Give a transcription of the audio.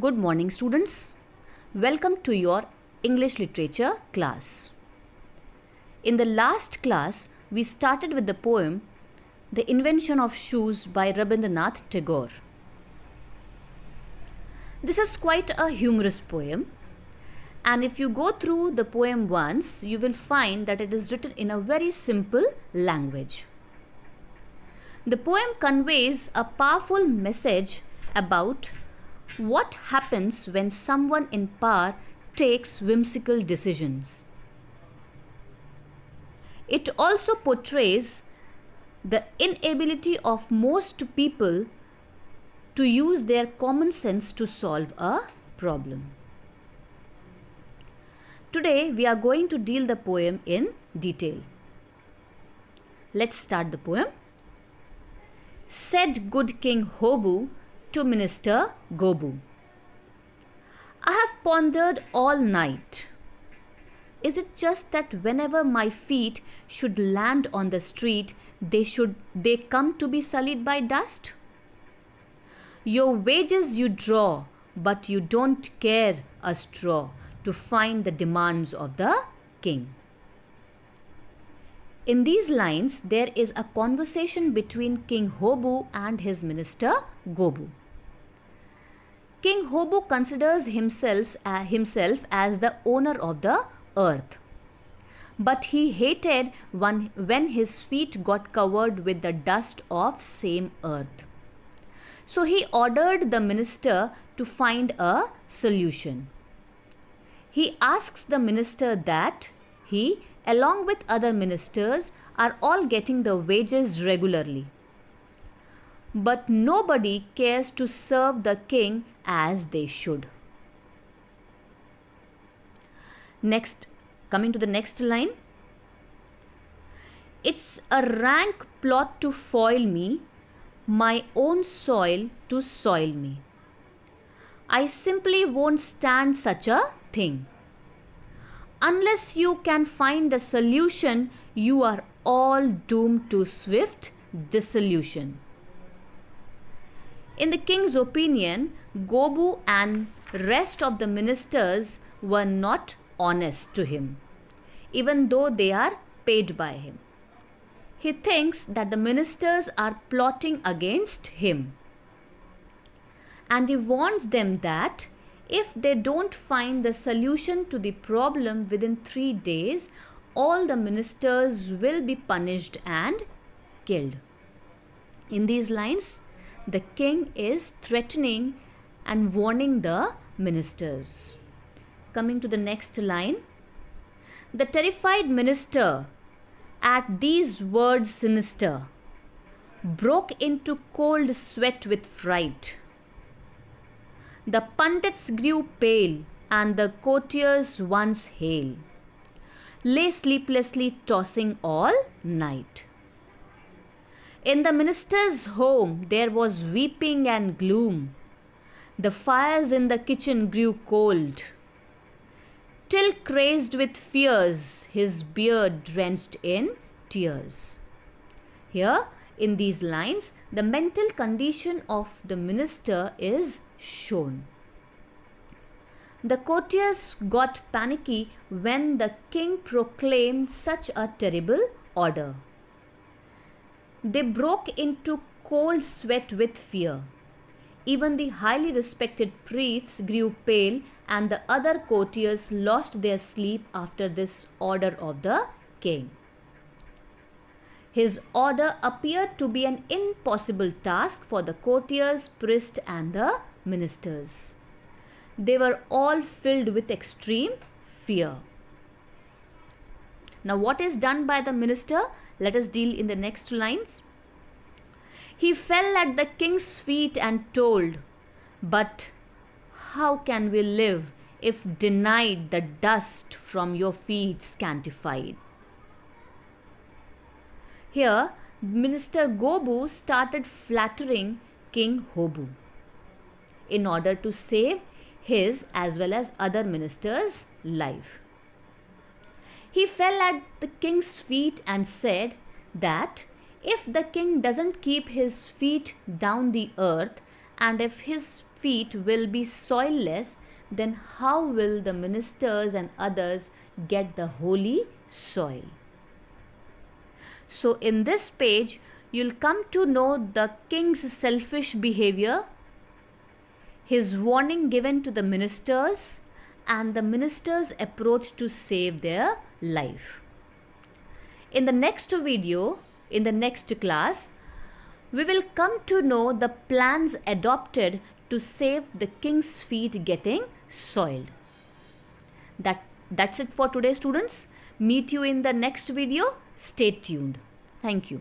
Good morning, students. Welcome to your English literature class. In the last class, we started with the poem The Invention of Shoes by Rabindranath Tagore. This is quite a humorous poem, and if you go through the poem once, you will find that it is written in a very simple language. The poem conveys a powerful message about what happens when someone in power takes whimsical decisions. It also portrays the inability of most people to use their common sense to solve a problem. Today we are going to deal the poem in detail. Let's start the poem. Said good King Hobu to Minister Gobu, I have pondered all night. Is it just that whenever my feet should land on the street, they come to be sullied by dust? Your wages you draw, but you don't care a straw to find the demands of the king. In these lines, there is a conversation between King Hobu and his minister Gobu. King Hobu considers himself as the owner of the earth, but he hated when his feet got covered with the dust of same earth. So he ordered the minister to find a solution. He asks the minister that he, along with other ministers, are all getting the wages regularly. But nobody cares to serve the king as they should. Next, coming to the next line. It's a rank plot to foil me, my own soil to soil me. I simply won't stand such a thing. Unless you can find a solution, you are all doomed to swift dissolution. In the king's opinion, Gobu and rest of the ministers were not honest to him, even though they are paid by him. He thinks that the ministers are plotting against him, and he warns them that if they don't find the solution to the problem within 3 days, all the ministers will be punished and killed. In these lines, the king is threatening and warning the ministers. Coming to the next line. The terrified minister, at these words sinister, broke into cold sweat with fright. The pundits grew pale, and the courtiers once hale lay sleeplessly tossing all night. In the minister's home there was weeping and gloom. The fires in the kitchen grew cold, till crazed with fears, his beard drenched in tears. Here, in these lines, the mental condition of the minister is shown. The courtiers got panicky when the king proclaimed such a terrible order. They broke into cold sweat with fear. Even the highly respected priests grew pale, and the other courtiers lost their sleep after this order of the king. His order appeared to be an impossible task for the courtiers, priests, and the ministers. They were all filled with extreme fear. Now, what is done by the minister? Let us deal in the next lines. He fell at the king's feet and told, but how can we live if denied the dust from your feet scantified? Here, Minister Gobu started flattering King Hobu in order to save his as well as other ministers' life. He fell at the king's feet and said that if the king doesn't keep his feet down the earth, and if his feet will be soilless, then how will the ministers and others get the holy soil? So in this page, you'll come to know the king's selfish behavior, his warning given to the ministers, and the ministers' approach to save their life. In the next video, in the next class, we will come to know the plans adopted to save the king's feet getting soiled. That's it for today, students. Meet you in the next video. Stay tuned. Thank you.